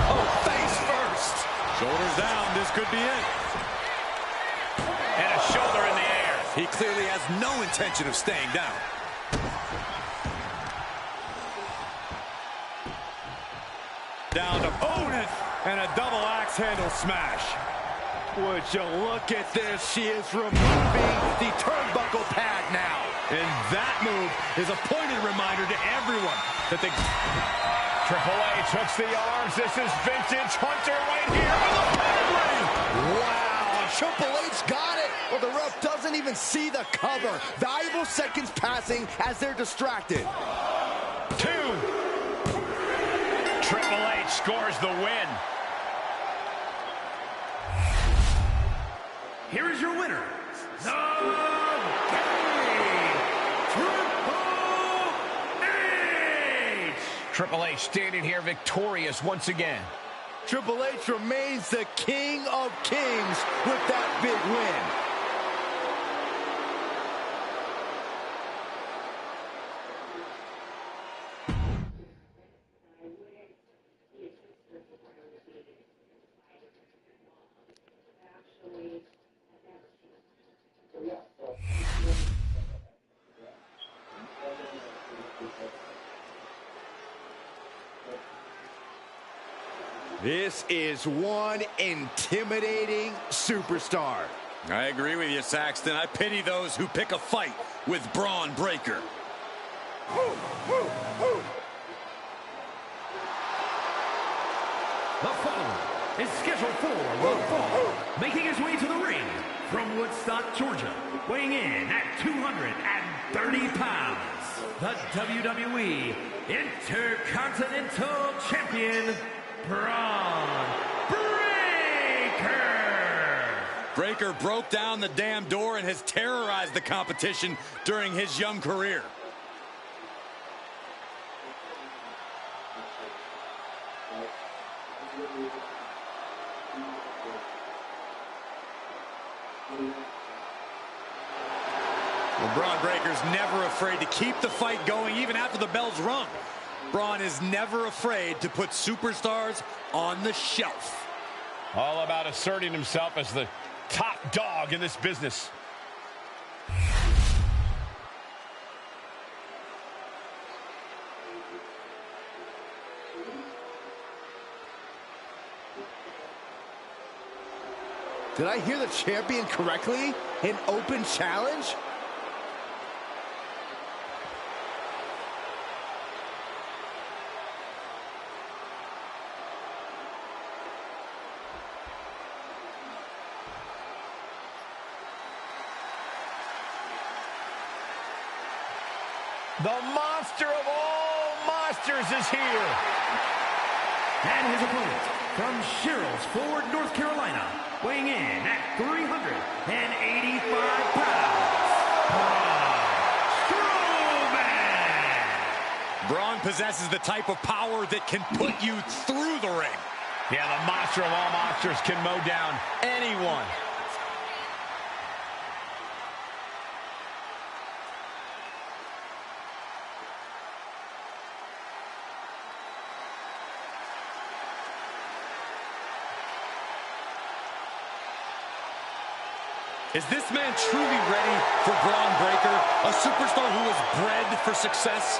Oh, face first. Shoulders down. This could be it. And a shoulder in the air. He clearly has no intention of staying down. Down to opponent. And a double axe handle smash. Would you look at this? She is removing the turnbuckle pad now. And that move is a pointed reminder to everyone that the... Triple H hooks the arms. This is vintage Hunter right here with a pedigree. Wow, Triple H got it. Well, the ref doesn't even see the cover. Valuable seconds passing as they're distracted. 2. Triple H scores the win. Here is your winner, the Triple H! Triple H standing here victorious once again. Triple H remains the king of kings with that big win. This is one intimidating superstar. I agree with you, Saxton. I pity those who pick a fight with Braun Breaker. The following is scheduled for one fall, making his way to the ring from Woodstock, Georgia, weighing in at 230 pounds, the WWE Intercontinental Champion, Braun Breaker! Breaker broke down the damn door and has terrorized the competition during his young career. Well, Braun Breaker's never afraid to keep the fight going even after the bell's rung. Braun is never afraid to put superstars on the shelf. All about asserting himself as the top dog in this business. Did I hear the champion correctly? An open challenge? The monster of all monsters is here. And his opponent from Sherrills Ford, North Carolina, weighing in at 385 pounds, Braun Strowman! Braun possesses the type of power that can put you through the ring. Yeah, the monster of all monsters can mow down anyone. Is this man truly ready for Braun Breaker, a superstar who was bred for success?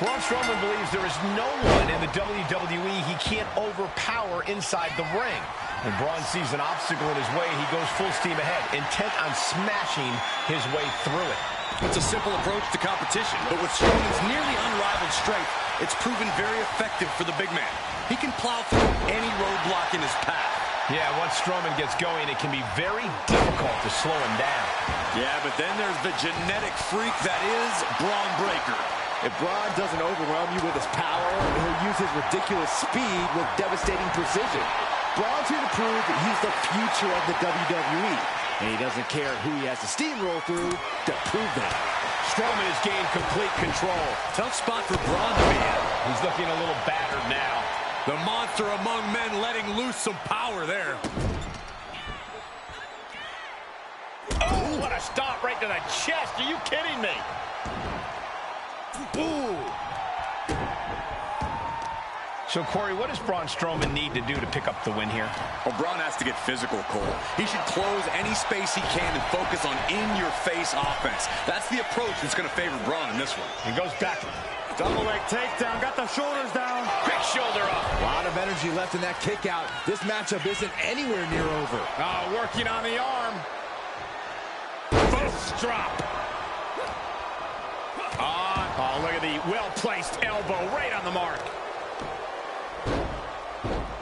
Braun Strowman believes there is no one in the WWE he can't overpower inside the ring. When Braun sees an obstacle in his way, he goes full steam ahead, intent on smashing his way through it. It's a simple approach to competition, but with Strowman's nearly unrivaled strength, it's proven very effective for the big man. He can plow through any roadblock in his path. Yeah, once Strowman gets going, it can be very difficult to slow him down. Yeah, but then there's the genetic freak that is Braun Breaker. If Braun doesn't overwhelm you with his power, he'll use his ridiculous speed with devastating precision. Braun's here to prove that he's the future of the WWE, and he doesn't care who he has to steamroll through to prove that. Strowman has gained complete control. Tough spot for Braun to be in. He's looking a little battered now. The monster among men letting loose some power there. Oh, what a stomp right to the chest. Are you kidding me? Ooh. So, Corey, what does Braun Strowman need to do to pick up the win here? Well, Braun has to get physical, Cole. He should close any space he can and focus on in-your-face offense. That's the approach that's going to favor Braun in this one. He goes back. Double leg takedown, got the shoulders down. Quick shoulder up. A lot of energy left in that kick out. This matchup isn't anywhere near over. Working on the arm. Fist drop. Oh, look at the well-placed elbow right on the mark.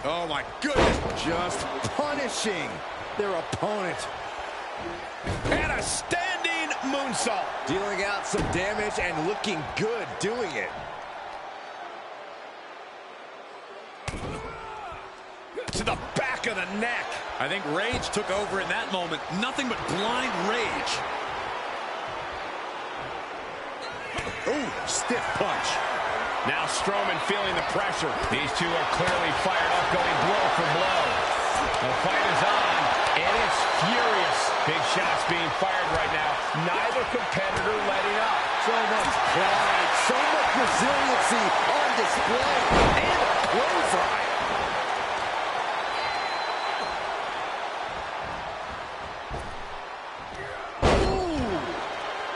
Oh, my goodness. Just punishing their opponent. And a standing moonsault. Dealing out some damage and looking good doing it. To the back of the neck. I think rage took over in that moment. Nothing but blind rage. Ooh, stiff punch. Now Strowman feeling the pressure. These two are clearly fired up, going blow for blow. The fight is on, and it's furious. Big shots being fired right now. Neither competitor letting up. So much pride, so much resiliency on display. And a clothesline.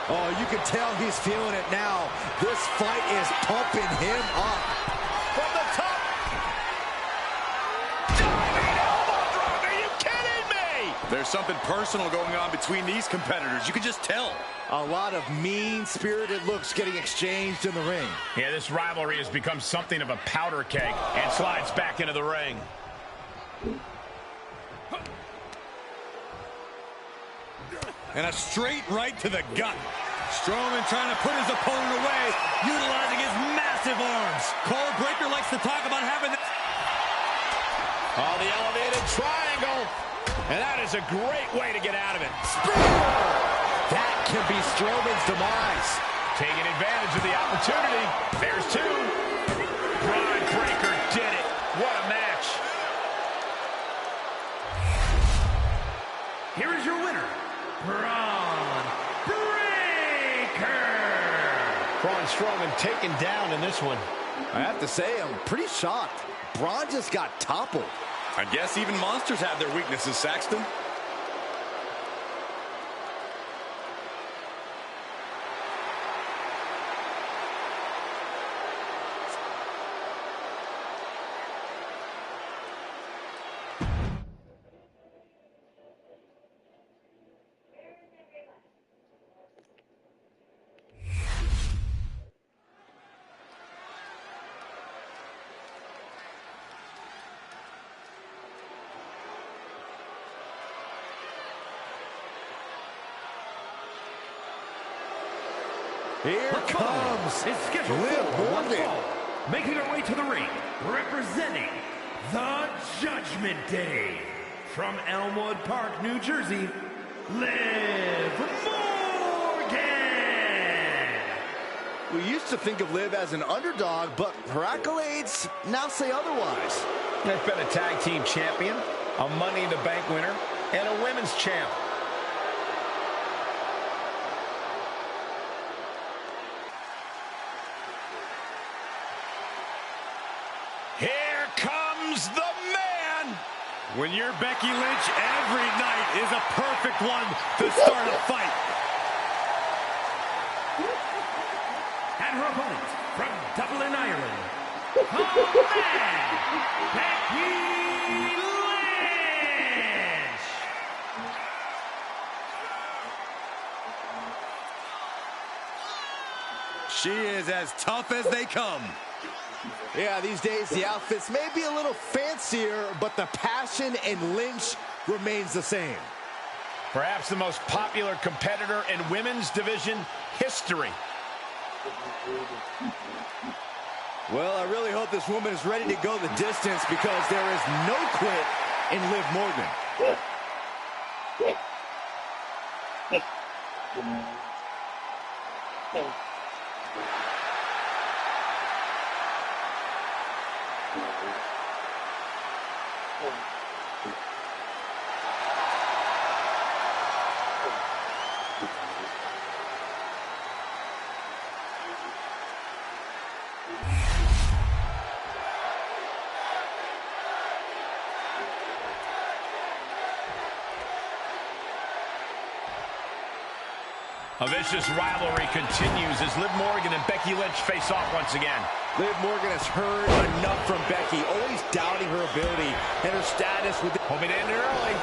Oh, you can tell he's feeling it now. This fight is pumping him up. From the top. Diving elbow drop. Are you kidding me? There's something personal going on between these competitors. You can just tell. A lot of mean-spirited looks getting exchanged in the ring. Yeah, this rivalry has become something of a powder keg and slides back into the ring. And a straight right to the gut. Strowman trying to put his opponent away, utilizing his massive arms. Cole Breaker likes to talk about having the... Oh, the elevated triangle. And that is a great way to get out of it. Spear! That can be Strowman's demise. Taking advantage of the opportunity. There's two. Braun Breaker did it. What a match. Here is your winner, Braun Breaker. Braun Strowman taken down in this one. I have to say, I'm pretty shocked. Braun just got toppled. I guess even monsters have their weaknesses, Saxton. Here comes It's scheduled Liv for one Morgan. fall. Making her way to the ring, representing the Judgment Day. From Elmwood Park, New Jersey, Liv Morgan. We used to think of Liv as an underdog, but her accolades now say otherwise. They've been a tag team champion, a Money in the Bank winner, and a women's champ. Here comes the man. When you're Becky Lynch, every night is a perfect one to start a fight. And her opponent, from Dublin, Ireland, Combat Becky Lynch. She is as tough as they come. Yeah, these days the outfits may be a little fancier, but the passion in Lynch remains the same. Perhaps the most popular competitor in women's division history. Well, I really hope this woman is ready to go the distance, because there is no quit in Liv Morgan. A vicious rivalry continues as Liv Morgan and Becky Lynch face off once again. Liv Morgan has heard enough from Becky, always doubting her ability and her status with... Hoping to end it early.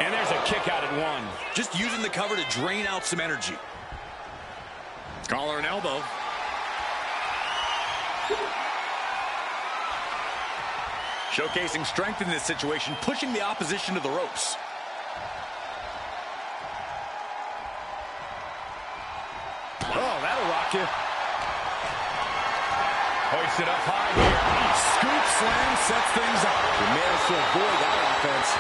And there's a kick out at one. Just using the cover to drain out some energy. Collar and elbow. Showcasing strength in this situation, pushing the opposition to the ropes. Oh, that'll rock you. Hoisted up high here. Scoop slam sets things up. He managed to avoid that offense.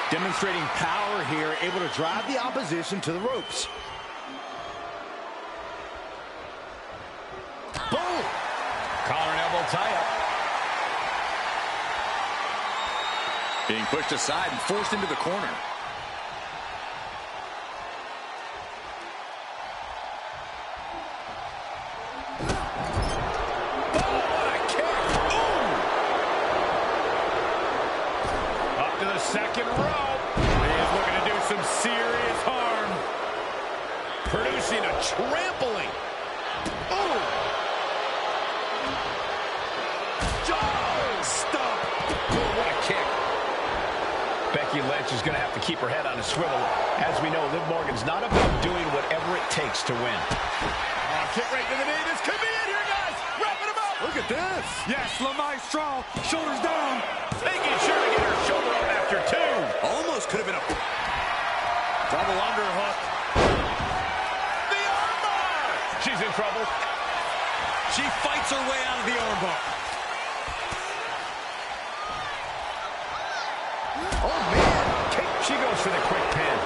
Demonstrating power here, able to drive the opposition to the ropes. Boom! Collar and elbow tie-up. Being pushed aside and forced into the corner. Second row. He is looking to do some serious harm. Producing a trampling. Oh! Stop. Oh, what a kick. Becky Lynch is going to have to keep her head on a swivel. As we know, Liv Morgan's not about doing whatever it takes to win. Kick right to the knee. This could be it here, guys. Wrapping him up. Look at this. Yes, La Maestro. Shoulders down. Making sure to get her shoulder on after two. Almost could have been a double underhook. The armbar. She's in trouble. She fights her way out of the armbar. Oh, man. She goes for the quick pin.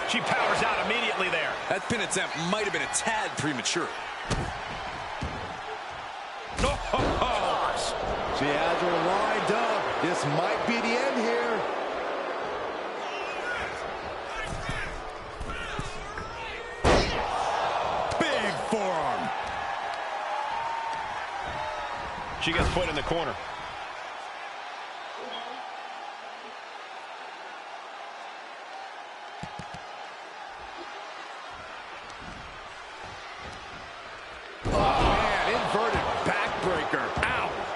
She powers out immediately there. That pin attempt might have been a tad premature. She has her lined up. This might be the end here. Big forearm. She gets put in the corner.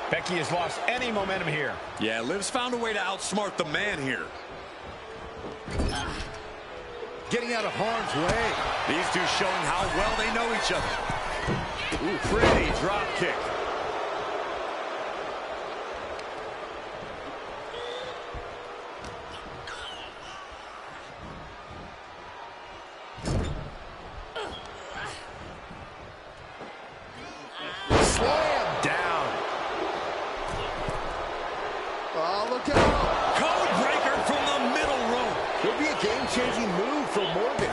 Becky has lost any momentum here. Yeah, Liv's found a way to outsmart the man here. Getting out of harm's way. These two showing how well they know each other. Ooh, pretty drop kick. Slam down. Oh, look out. Code breaker from the middle rope. Could be a game-changing move for Morgan.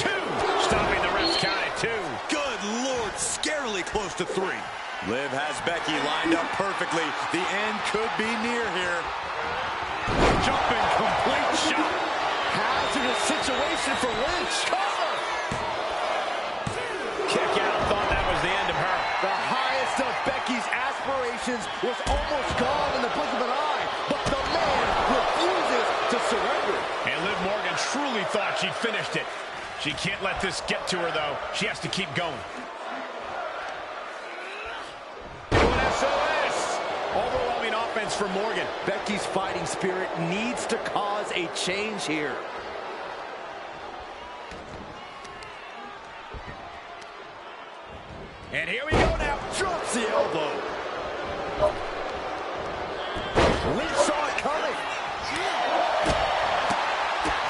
Two. Stopping the ref's count at two. Good Lord, scarily close to three. Liv has Becky lined up perfectly. The end could be near here. Jumping complete shot. Hazardous situation for Lynch. Cover. Kick out. Thought that was the end of her. The highest of Becky's aspirations was almost gone in the blink of an eye, but the man refuses to surrender. And Liv Morgan thought she'd finished it. She can't let this get to her, though. She has to keep going. SOS! Overwhelming offense for Morgan. Becky's fighting spirit needs to cause a change here. And here we go now. Drops the elbow. Lynch saw it coming.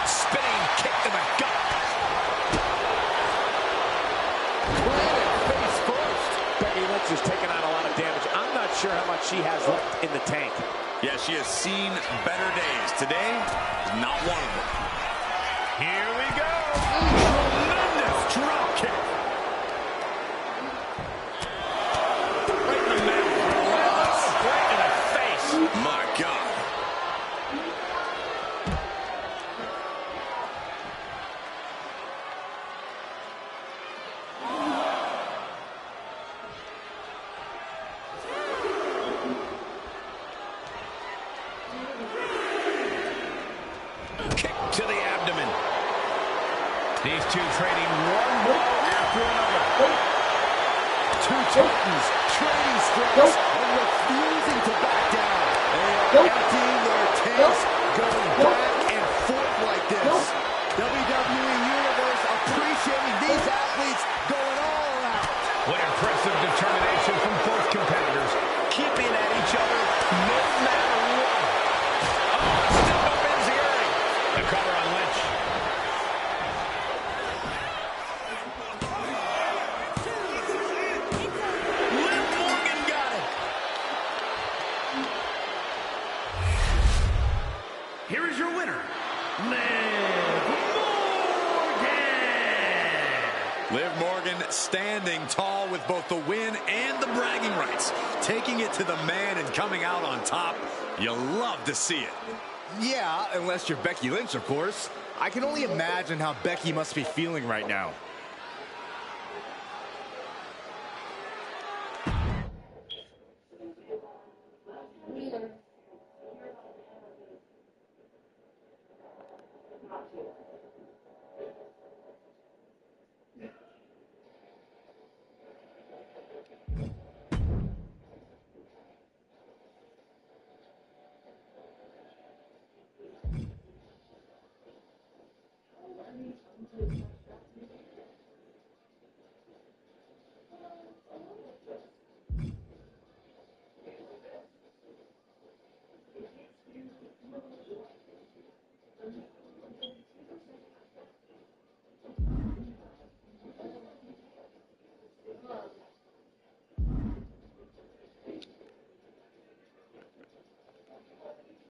Spinning kick to the gut. Planted face first. Becky Lynch is taking on a lot of damage. I'm not sure how much she has left in the tank. Yeah, she has seen better days. Today, not one of them. Here we go. Tremendous drop kick. Right in the middle. Right in the face. My God. Kick to the abdomen. These two trading one blow after another. Two Titans trading strikes and refusing to back down. They are emptying their tanks, going back and forth like this. WWE Universe appreciating these athletes going all out. What impressive determination from both competitors, keeping at each other no matter what. Oh, step up Enziguri. The cover on Lynch. Liv Morgan got it. Here is your winner, Liv Morgan. Liv Morgan standing tall with both the win and the bragging rights. Taking it to the man and coming out on top. You love to see it. Yeah, unless you're Becky Lynch, of course. I can only imagine how Becky must be feeling right now.